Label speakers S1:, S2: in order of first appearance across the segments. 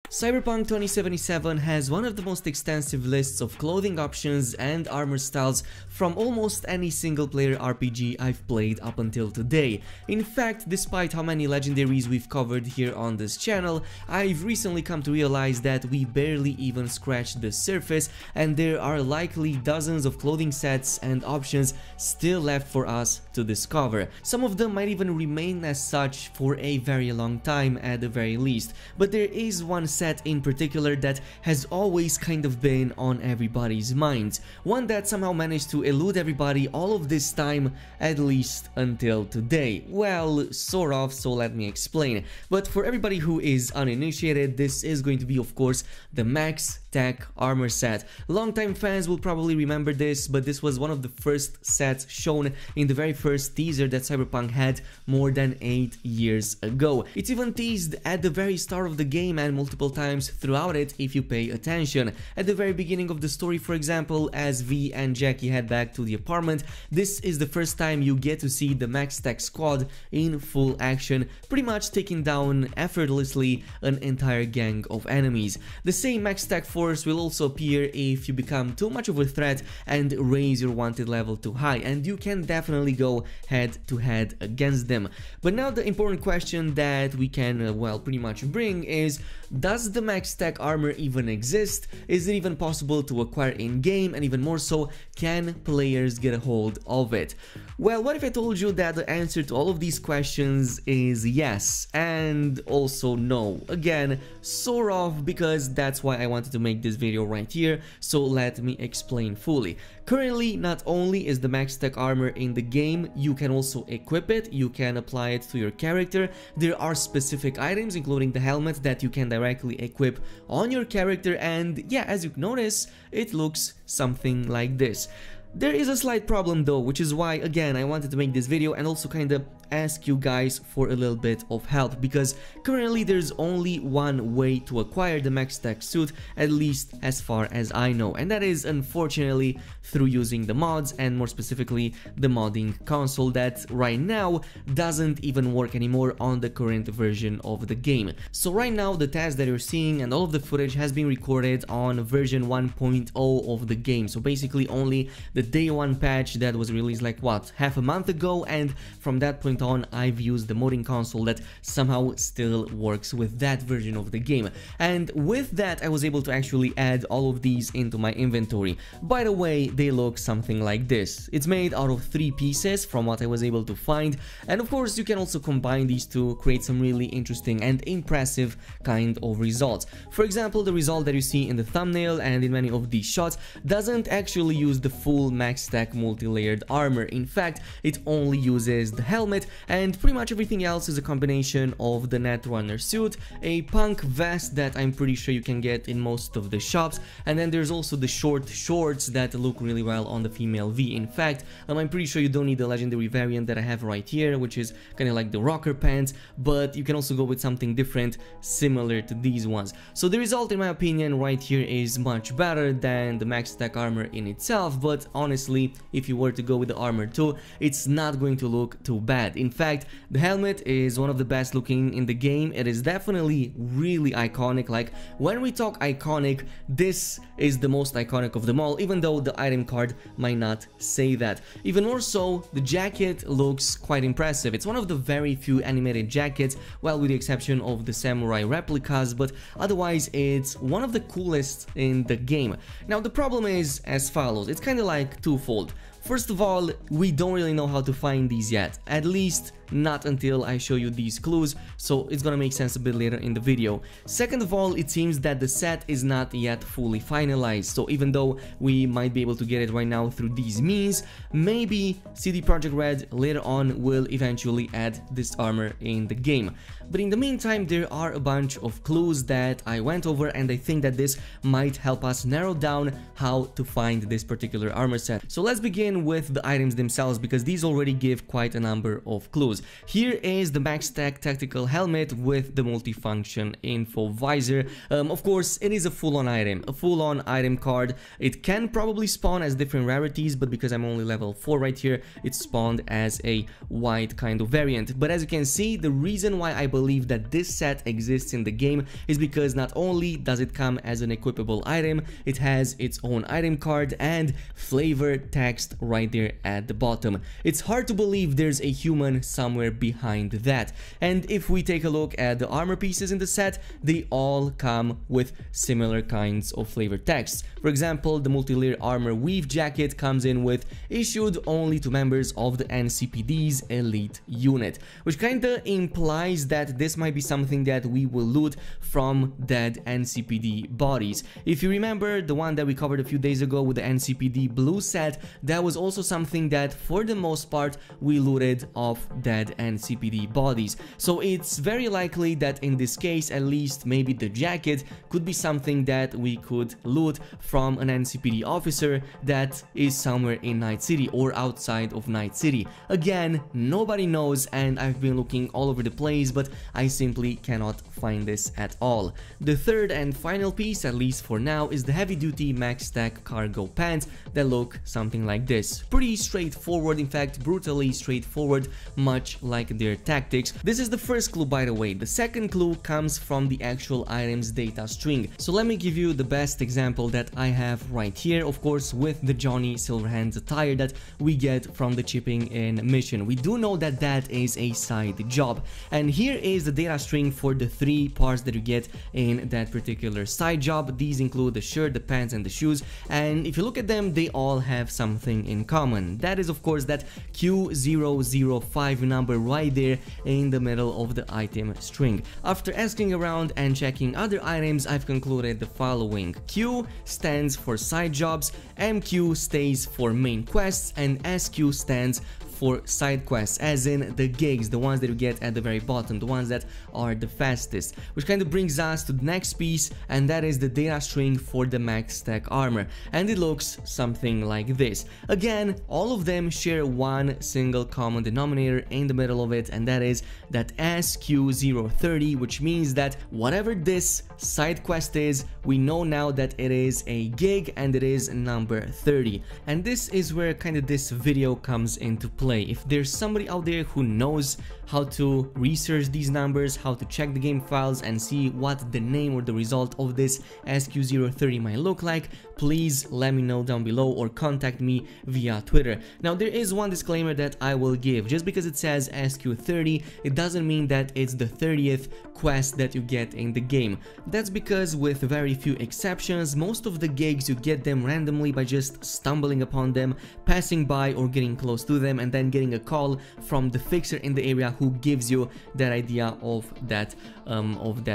S1: Cyberpunk 2077 has one of the most extensive lists of clothing options and armor styles from almost any single-player RPG I've played up until today. In fact, despite how many legendaries we've covered here on this channel, I've recently come to realize that we barely even scratched the surface, and there are likely dozens of clothing sets and options still left for us to discover. Some of them might even remain as such for a very long time at the very least, but there is one set in particular that has always kind of been on everybody's minds, one that somehow managed to elude everybody all of this time, at least until today. Well, sort of, so let me explain. But for everybody who is uninitiated, this is going to be, of course, the Max TAC armor set. Longtime fans will probably remember this, but this was one of the first sets shown in the very first teaser that Cyberpunk had more than 8 years ago. It's even teased at the very start of the game and multiple times throughout it if you pay attention. At the very beginning of the story, for example, as V and Jackie head back to the apartment, this is the first time you get to see the Max TAC squad in full action, pretty much taking down effortlessly an entire gang of enemies. The same Max TAC force will also appear if you become too much of a threat and raise your wanted level too high, and you can definitely go head to head against them. But now the important question that we can, well, pretty much bring is, does the Max TAC armor even exist? Is it even possible to acquire in-game? And even more so, can players get a hold of it? Well, what if I told you that the answer to all of these questions is yes, and also no? Again, sort of, because that's why I wanted to make this video right here, so let me explain fully. Currently, not only is the Max TAC armor in the game, you can also equip it, you can apply it to your character. There are specific items, including the helmet, that you can directly equip on your character, and yeah, as you notice, it looks something like this. There is a slight problem though, which is why, again, I wanted to make this video and also kind of ask you guys for a little bit of help, because currently there's only one way to acquire the Max TAC suit, at least as far as I know, and that is unfortunately through using the mods, and more specifically the modding console that right now doesn't even work anymore on the current version of the game. So right now the task that you're seeing and all of the footage has been recorded on version 1.0 of the game, so basically only the day one patch that was released like what, half a month ago, and from that point on I've used the modding console that somehow still works with that version of the game, and with that I was able to actually add all of these into my inventory. By the way, they look something like this. It's made out of 3 pieces from what I was able to find, and of course you can also combine these to create some really interesting and impressive kind of results. For example, the result that you see in the thumbnail and in many of these shots doesn't actually use the full Max TAC multi-layered armor. In fact, it only uses the helmet, and pretty much everything else is a combination of the Netrunner suit, a punk vest that I'm pretty sure you can get in most of the shops, and then there's also the short shorts that look really well on the female V. In fact, I'm pretty sure you don't need the legendary variant that I have right here, which is kind of like the rocker pants, but you can also go with something different similar to these ones. So the result, in my opinion, right here is much better than the Max TAC armor in itself, but honestly, if you were to go with the armor too, it's not going to look too bad. In fact, the helmet is one of the best looking in the game. It is definitely really iconic. Like, when we talk iconic, this is the most iconic of them all, even though the item card might not say that. Even more so, the jacket looks quite impressive. It's one of the very few animated jackets, well, with the exception of the samurai replicas, but otherwise it's one of the coolest in the game. Now the problem is as follows. It's kind of like twofold. First of all, we don't really know how to find these yet, at least not until I show you these clues, so it's gonna make sense a bit later in the video. Second of all, it seems that the set is not yet fully finalized, so even though we might be able to get it right now through these means, maybe CD Projekt Red later on will eventually add this armor in the game. But in the meantime, there are a bunch of clues that I went over, and I think that this might help us narrow down how to find this particular armor set. So let's begin with the items themselves, because these already give quite a number of clues. shoes. Here is the max TAC tactical helmet with the multifunction info visor. Of course, it is a full-on item card. It can probably spawn as different rarities, but because I'm only level 4 right here, it's spawned as a white kind of variant. But as you can see, the reason why I believe that this set exists in the game is because not only does it come as an equipable item, it has its own item card and flavor text right there at the bottom. It's hard to believe there's a human somewhere behind that. And if we take a look at the armor pieces in the set, they all come with similar kinds of flavor text. For example, the multi-layer armor weave jacket comes in with issued only to members of the NCPD's elite unit, which kinda implies that this might be something that we will loot from dead NCPD bodies. If you remember the one that we covered a few days ago with the NCPD blue set, that was also something that for the most part we looted off dead NCPD bodies. So it's very likely that in this case, at least maybe the jacket could be something that we could loot from an NCPD officer that is somewhere in Night City or outside of Night City. Again, nobody knows, and I've been looking all over the place, but I simply cannot find this at all. The third and final piece, at least for now, is the heavy-duty max TAC cargo pants that look something like this. Pretty straightforward, in fact, brutally straightforward, much like their tactics. This is the first clue, by the way. The second clue comes from the actual item's data string. So let me give you the best example that I have right here, of course, with the Johnny Silverhand's attire that we get from the chipping in mission. We do know that that is a side job, and here is the data string for the 3 parts that you get in that particular side job. These include the shirt, the pants, and the shoes, and if you look at them, they all have something in common. That is, of course, that Q005 number right there in the middle of the item string. After asking around and checking other items, I've concluded the following. Q stands for side jobs, MQ stays for main quests, and SQ stands for side quests, as in the gigs, the ones that you get at the very bottom, the ones that are the fastest. Which kind of brings us to the next piece, and that is the data string for the max TAC armor, and it looks something like this. Again, all of them share one single common denominator in the middle of it, and that is that SQ030, which means that whatever this side quest is, we know now that it is a gig and it is number 30. And this is where kind of this video comes into play. If there's somebody out there who knows how to research these numbers, how to check the game files and see what the name or the result of this SQ030 might look like, please let me know down below or contact me via Twitter. Now, there is one disclaimer that I will give. Just because it says SQ30, it doesn't mean that it's the 30th quest that you get in the game. That's because, with very few exceptions, most of the gigs you get them randomly by just stumbling upon them, passing by or getting close to them, and then getting a call from the fixer in the area who gives you that idea of that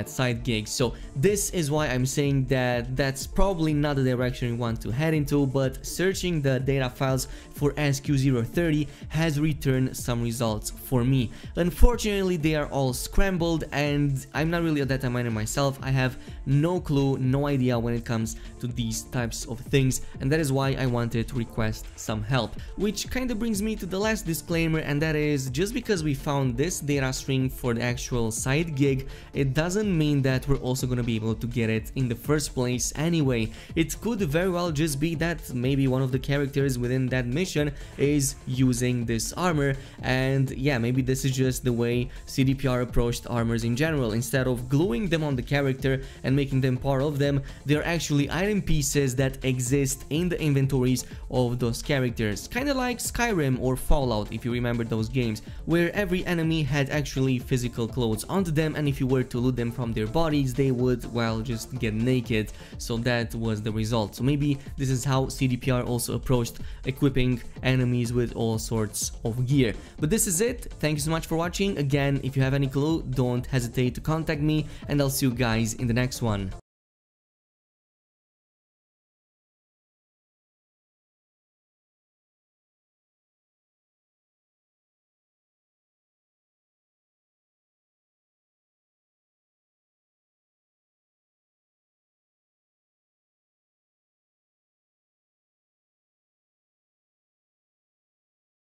S1: side gig. So this is why I'm saying that that's probably not the direction you want to head into, but searching the data files for SQ030 has returned some results for me. Unfortunately, they are all scrambled, and I'm not really a data miner myself. I have no clue, no idea when it comes to these types of things, and that is why I wanted to request some help. Which kind of brings me to the last disclaimer, and that is, just because we found this data string for the actual side gig, it doesn't mean that we're also going to be able to get it in the first place anyway. It could very well just be that maybe one of the characters within that mission is using this armor, and yeah, maybe this is just the way CDPR approached armors in general. Instead of gluing them on the character and making them part of them, they're actually item pieces that exist in the inventories of those characters. Kind of like Skyrim or Fallout, if you remember those games, where every enemy had actually physical clothes onto them, and if you were to loot them from their bodies, they would, well, just get naked. So that was the result. So maybe this is how CDPR also approached equipping enemies with all sorts of gear. But this is it. Thank you so much for watching. Again, if you have any clue, don't hesitate to contact me, and I'll see you guys in the next one.